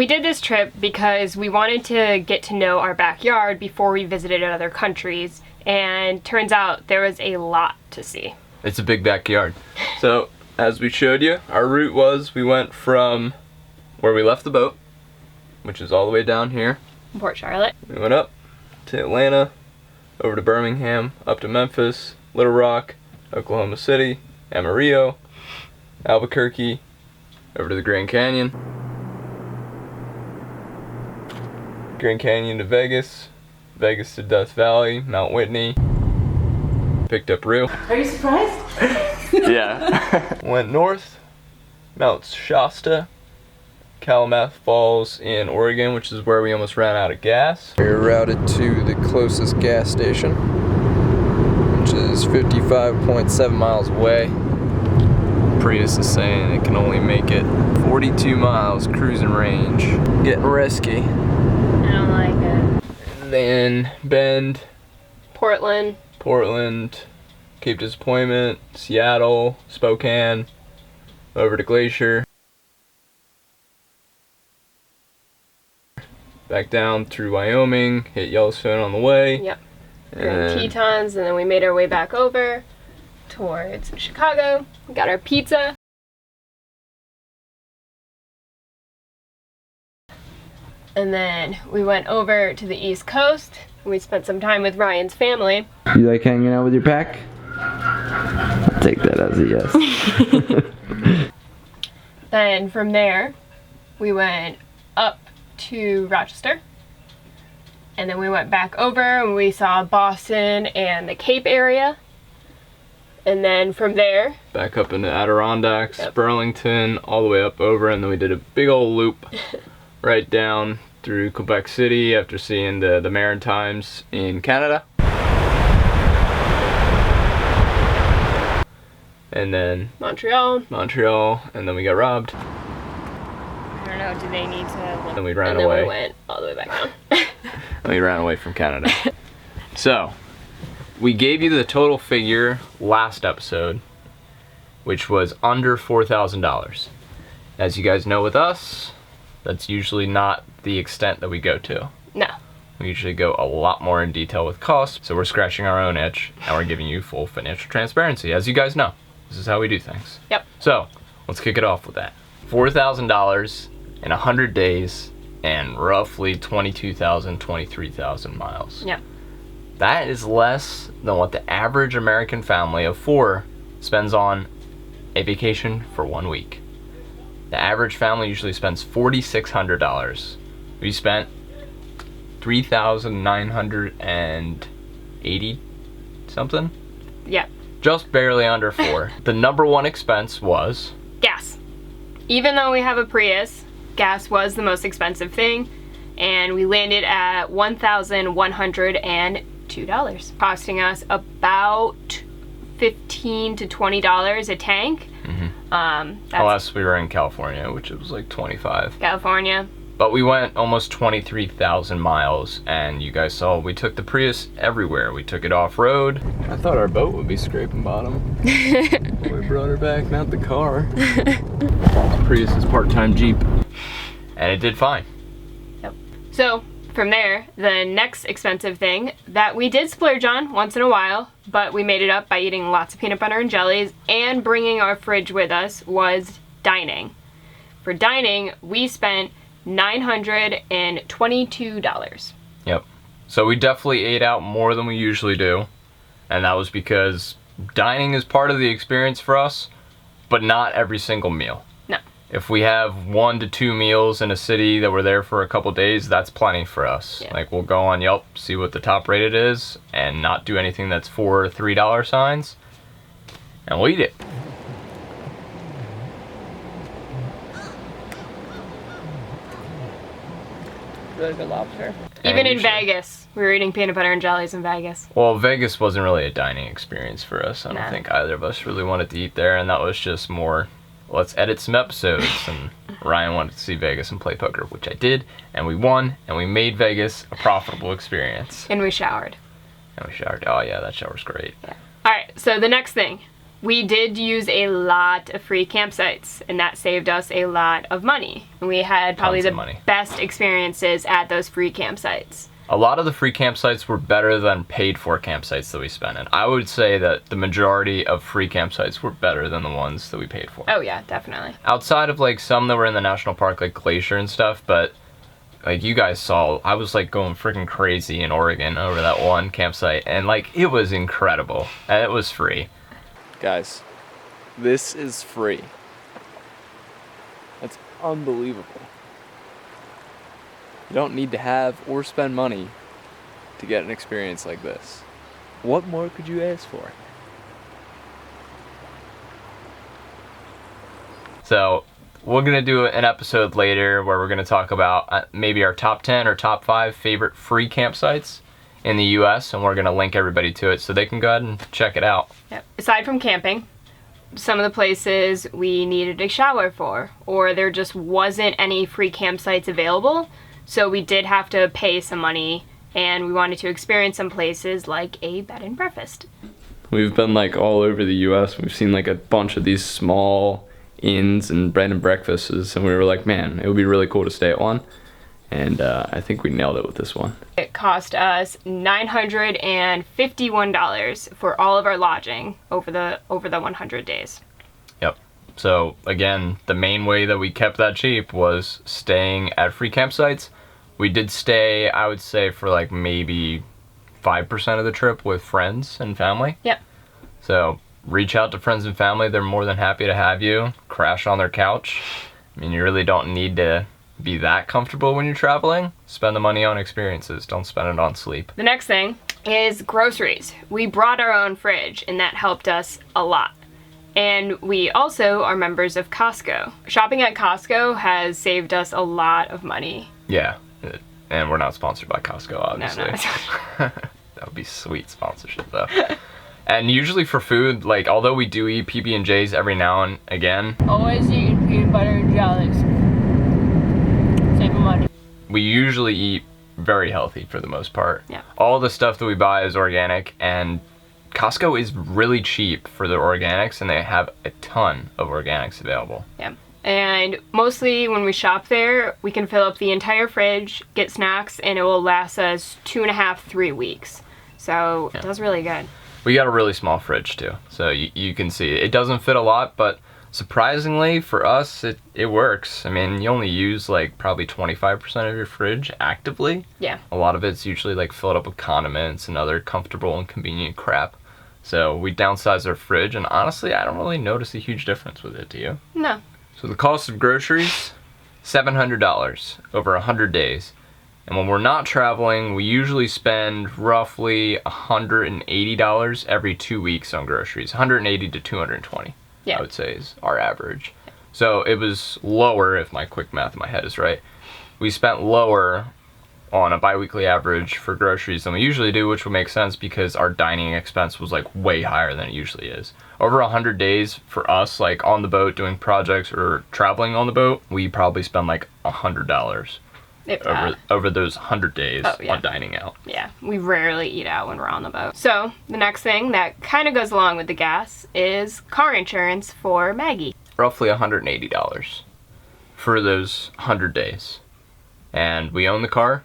We did this trip because we wanted to get to know our backyard before we visited other countries, and turns out there was a lot to see. It's a big backyard. So, as we showed you, our route was, we went from where we left the boat, which is all the way down here. Port Charlotte. We went up to Atlanta, over to Birmingham, up to Memphis, Little Rock, Oklahoma City, Amarillo, Albuquerque, over to the Grand Canyon. Grand Canyon to Vegas, Vegas to Death Valley, Mount Whitney. Picked up Rue. Are you surprised? Yeah. Went north, Mount Shasta, Calumet Falls in Oregon, which is where we almost ran out of gas. We're routed to the closest gas station, which is 55.7 miles away. Prius is saying it can only make it 42 miles cruising range. Getting risky. I don't like it. And then Bend, Portland, Cape Disappointment, Seattle, Spokane, over to Glacier. Back down through Wyoming, hit Yellowstone on the way. Yep. Grand Tetons, and then we made our way back over towards Chicago. We got our pizza. And then we went over to the East Coast. We spent some time with Ryan's family. You like hanging out with your pack? I'll take that as a yes. Then from there, we went up to Rochester. And then we went back over and we saw Boston and the Cape area. And then from there, back up into Adirondacks, yep. Burlington, all the way up over, and then we did a big old loop right down through Quebec City after seeing the Maritimes in Canada. And then Montreal, and then we got robbed. I don't know, do they need to... Then we ran and away. Then we went all the way back down. And we ran away from Canada. So, we gave you the total figure last episode, which was under $4,000. As you guys know with us, that's usually not the extent that we go to. No. We usually go a lot more in detail with costs, so we're scratching our own itch, and we're giving you full financial transparency. As you guys know, this is how we do things. Yep. So, let's kick it off with that. $4,000 in 100 days and roughly 22,000, 23,000 miles. Yep. That is less than what the average American family of 4 spends on a vacation for 1 week. The average family usually spends $4,600. We spent $3,980 something? Yep. Just barely under 4. The number one expense was gas. Even though we have a Prius, gas was the most expensive thing, and we landed at $1,102, costing us about $15 to $20 a tank. That's unless we were in California, which it was like 25. California. But we went almost 23,000 miles, and you guys saw we took the Prius everywhere. We took it off-road. I thought our boat would be scraping bottom. We brought her back, not the car. Prius is part-time Jeep. And it did fine. Yep. So, from there, the next expensive thing that we did splurge on once in a while, but we made it up by eating lots of peanut butter and jellies and bringing our fridge with us, was dining. For dining, we spent $922. Yep. So we definitely ate out more than we usually do. And that was because dining is part of the experience for us, but not every single meal. No. If we have 1 to 2 meals in a city that we're there for a couple days, that's plenty for us. Yeah. Like, we'll go on Yelp, see what the top rated is, and not do anything that's $4 or $3 signs, and we'll eat it. Really good lobster. Even in Vegas, we were eating peanut butter and jellies in Vegas. Well, Vegas wasn't really a dining experience for us. I don't think either of us really wanted to eat there, and that was just more, let's edit some episodes, and Ryan wanted to see Vegas and play poker, which I did, and we won, and we made Vegas a profitable experience. And we showered. And we showered. Oh yeah, that shower's great. Yeah. Alright, so the next thing. we did use a lot of free campsites, and that saved us a lot of money. And we had probably Tons of the money. best experiences at those free campsites. A lot of the free campsites were better than paid for campsites that we spent in. I would say that the majority of free campsites were better than the ones that we paid for. Oh yeah, definitely. Outside of like some that were in the national park, like Glacier and stuff, but like you guys saw, I was like going freaking crazy in Oregon over that one campsite, and like it was incredible, and it was free. Guys, this is free. That's unbelievable. You don't need to have or spend money to get an experience like this. What more could you ask for? So, we're going to do an episode later where we're going to talk about maybe our top 10 or top 5 favorite free campsites in the US, and we're going to link everybody to it so they can go ahead and check it out. Yep. Aside from camping, some of the places we needed a shower for, or there just wasn't any free campsites available, so we did have to pay some money, and we wanted to experience some places like a bed and breakfast. We've been like all over the US. We've seen like a bunch of these small inns and bed and breakfasts, and we were like, man, it would be really cool to stay at one. And I think we nailed it with this one. It cost us $951 for all of our lodging over the 100 days. Yep. So again, the main way that we kept that cheap was staying at free campsites. We did stay, I would say, for like maybe 5% of the trip with friends and family. Yep. So reach out to friends and family. They're more than happy to have you crash on their couch. I mean, you really don't need to be that comfortable when you're traveling. Spend the money on experiences. Don't spend it on sleep. The next thing is groceries. We brought our own fridge, and that helped us a lot. And we also are members of Costco. Shopping at Costco has saved us a lot of money. Yeah. And we're not sponsored by Costco, obviously. No. That would be sweet sponsorship, though. And usually for food, like, although we do eat PB&Js every now and again, Always eating peanut butter and jellies. Saving money. we usually eat very healthy for the most part. Yeah. All the stuff that we buy is organic, and Costco is really cheap for their organics, and they have a ton of organics available. Yeah. And mostly when we shop there, we can fill up the entire fridge, get snacks, and it will last us 2.5, 3 weeks. So it does really good. We got a really small fridge too, so you can see it doesn't fit a lot, but surprisingly for us, it works. I mean, you only use like probably 25% of your fridge actively. Yeah. A lot of it's usually like filled up with condiments and other comfortable and convenient crap. So we downsized our fridge, and honestly, I don't really notice a huge difference with it, do you? No. So the cost of groceries, $700 over 100 days. And when we're not traveling, we usually spend roughly $180 every 2 weeks on groceries. 180 to 220, Yeah. I would say, is our average. So it was lower, if my quick math in my head is right. We spent lower on a bi-weekly average for groceries than we usually do, which would make sense because our dining expense was like way higher than it usually is. Over 100 days for us, like on the boat doing projects or traveling on the boat, we probably spend like $100 over those 100 days on dining out. Yeah, we rarely eat out when we're on the boat. So the next thing that kind of goes along with the gas is car insurance for Maggie. Roughly $180 for those 100 days. And we own the car,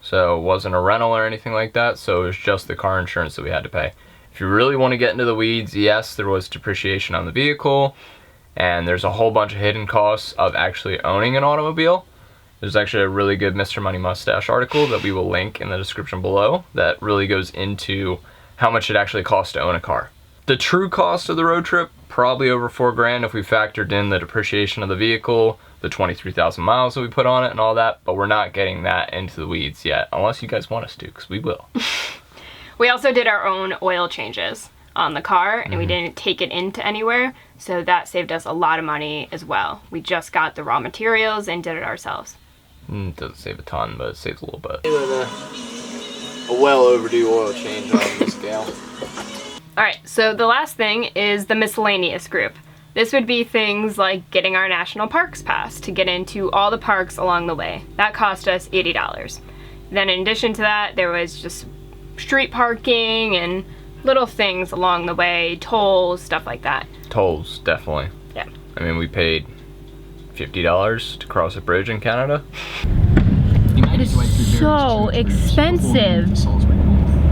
so it wasn't a rental or anything like that, so it was just the car insurance that we had to pay. If you really want to get into the weeds, yes, there was depreciation on the vehicle, and there's a whole bunch of hidden costs of actually owning an automobile. There's actually a really good Mr. Money Mustache article that we will link in the description below that really goes into how much it actually costs to own a car. The true cost of the road trip, probably over $4,000 if we factored in the depreciation of the vehicle, the 23,000 miles that we put on it and all that, but we're not getting that into the weeds yet, unless you guys want us to, because we will. We also did our own oil changes on the car, and we didn't take it into anywhere, so that saved us a lot of money as well. We just got the raw materials and did it ourselves. It doesn't save a ton, but it saves a little bit. A well overdue oil change on this gal. Alright, so the last thing is the miscellaneous group. This would be things like getting our national parks pass to get into all the parks along the way. That cost us $80. Then in addition to that, there was just street parking and little things along the way, tolls, stuff like that. Tolls, definitely. Yeah. I mean, we paid $50 to cross a bridge in Canada. It is so expensive.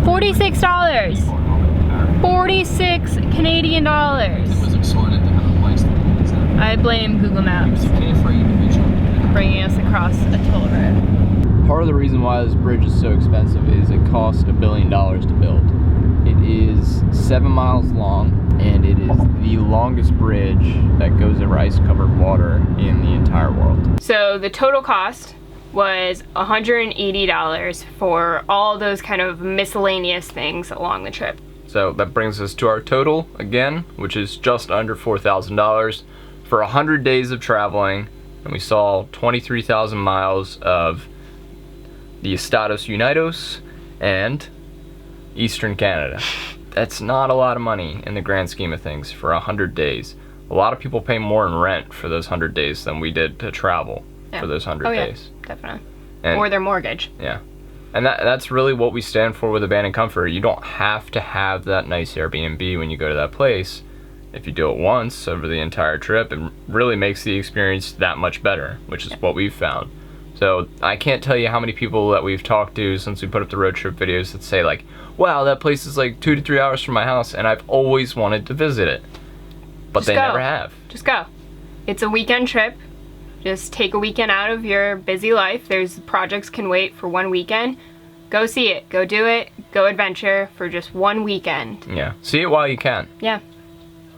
$46. 46 Canadian dollars. I blame Google Maps for bringing us across a toll road. Part of the reason why this bridge is so expensive is it cost $1 billion to build. It is 7 miles long, and it is the longest bridge that goes over ice-covered water in the entire world. So the total cost was $180 for all those kind of miscellaneous things along the trip. So that brings us to our total again, which is just under $4,000 for 100 days of traveling, and we saw 23,000 miles of the Estados Unidos and Eastern Canada. That's not a lot of money in the grand scheme of things for 100 days. A lot of people pay more in rent for those 100 days than we did to travel for those 100 days. Definitely. And, or their mortgage. Yeah. And that's really what we stand for with Abandoned Comfort. You don't have to have that nice Airbnb when you go to that place. If you do it once over the entire trip, it really makes the experience that much better, which is what we've found. So I can't tell you how many people that we've talked to since we put up the road trip videos that say like, wow, that place is like 2 to 3 hours from my house and I've always wanted to visit it. But Just they go. never have. Just go. It's a weekend trip. Just take a weekend out of your busy life. There's projects can wait for one weekend. Go see it. Go do it. Go adventure for just one weekend. Yeah. See it while you can. Yeah.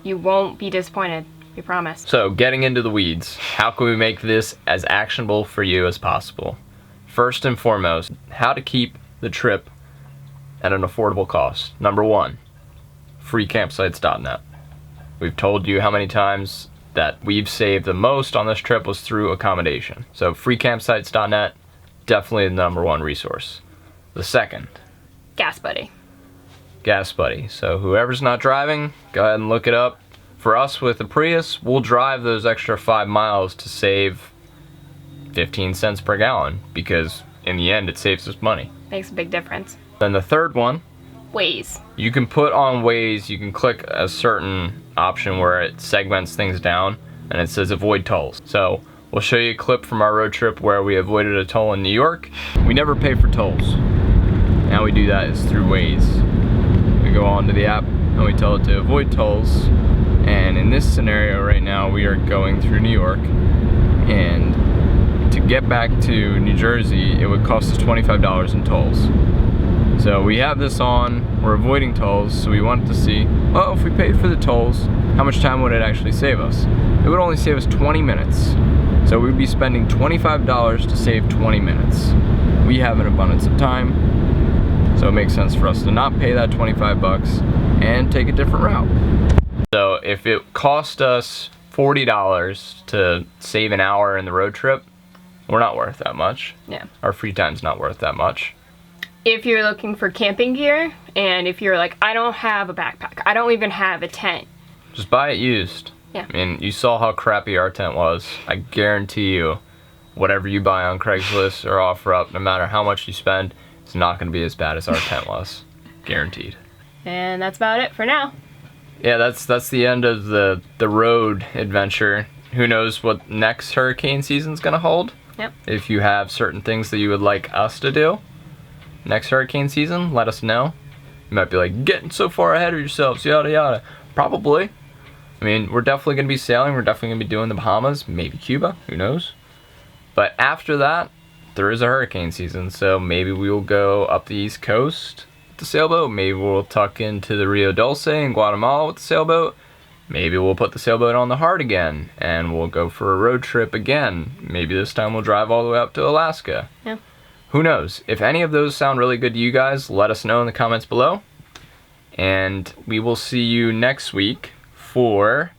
You won't be disappointed. We promise. So, getting into the weeds, how can we make this as actionable for you as possible? First and foremost, how to keep the trip at an affordable cost. Number 1, freecampsites.net. We've told you how many times that we've saved the most on this trip was through accommodation. So freecampsites.net, definitely the number 1 resource. The second, Gas Buddy. Gas Buddy. So whoever's not driving, go ahead and look it up. For us with the Prius, we'll drive those extra 5 miles to save 15 cents per gallon because in the end it saves us money. Makes a big difference. Then the third one, Waze. you can put on Waze, you can click a certain option where it segments things down and it says avoid tolls. So we'll show you a clip from our road trip where we avoided a toll in New York. We never pay for tolls. How we do that is through Waze. We go onto the app and we tell it to avoid tolls. And in this scenario right now, we are going through New York, and to get back to New Jersey, it would cost us $25 in tolls. So we have this on, we're avoiding tolls, so we wanted to see, well, if we paid for the tolls, how much time would it actually save us? It would only save us 20 minutes. So we'd be spending $25 to save 20 minutes. We have an abundance of time, so it makes sense for us to not pay that 25 bucks and take a different route. So if it cost us $40 to save an hour in the road trip, we're not worth that much. Yeah. Our free time's not worth that much. If you're looking for camping gear, and if you're like, I don't have a backpack, I don't even have a tent. Just buy it used. Yeah. I mean, you saw how crappy our tent was. I guarantee you, whatever you buy on Craigslist or OfferUp, no matter how much you spend, it's not going to be as bad as our tent was. Guaranteed. And that's about it for now. Yeah, that's the end of the road adventure. Who knows what next hurricane season's gonna hold? Yep. If you have certain things that you would like us to do next hurricane season, let us know. You might be like, getting so far ahead of yourselves, yada yada. Probably. I mean, we're definitely gonna be sailing. We're definitely gonna be doing the Bahamas, maybe Cuba. Who knows? But after that, there is a hurricane season, so maybe we will go up the East Coast with the sailboat. Maybe we'll tuck into the Rio Dulce in Guatemala with the sailboat. Maybe we'll put the sailboat on the Heart again and we'll go for a road trip again. Maybe this time we'll drive all the way up to Alaska. Yeah. Who knows? If any of those sound really good to you guys, let us know in the comments below. And we will see you next week for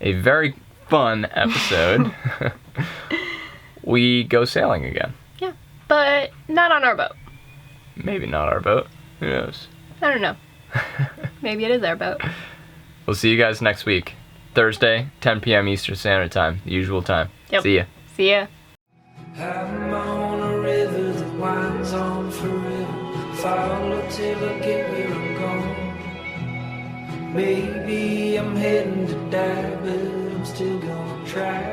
a very fun episode. We go sailing again. Yeah. But not on our boat. Maybe not our boat. Who knows? I don't know. Maybe it is our boat. We'll see you guys next week. Thursday, 10 p.m. Eastern Standard Time. The usual time. Yep. See ya. See ya. I'm on a river that winds on forever. Follow till I get where I'm going. Maybe I'm heading to die, but I'm still gonna try.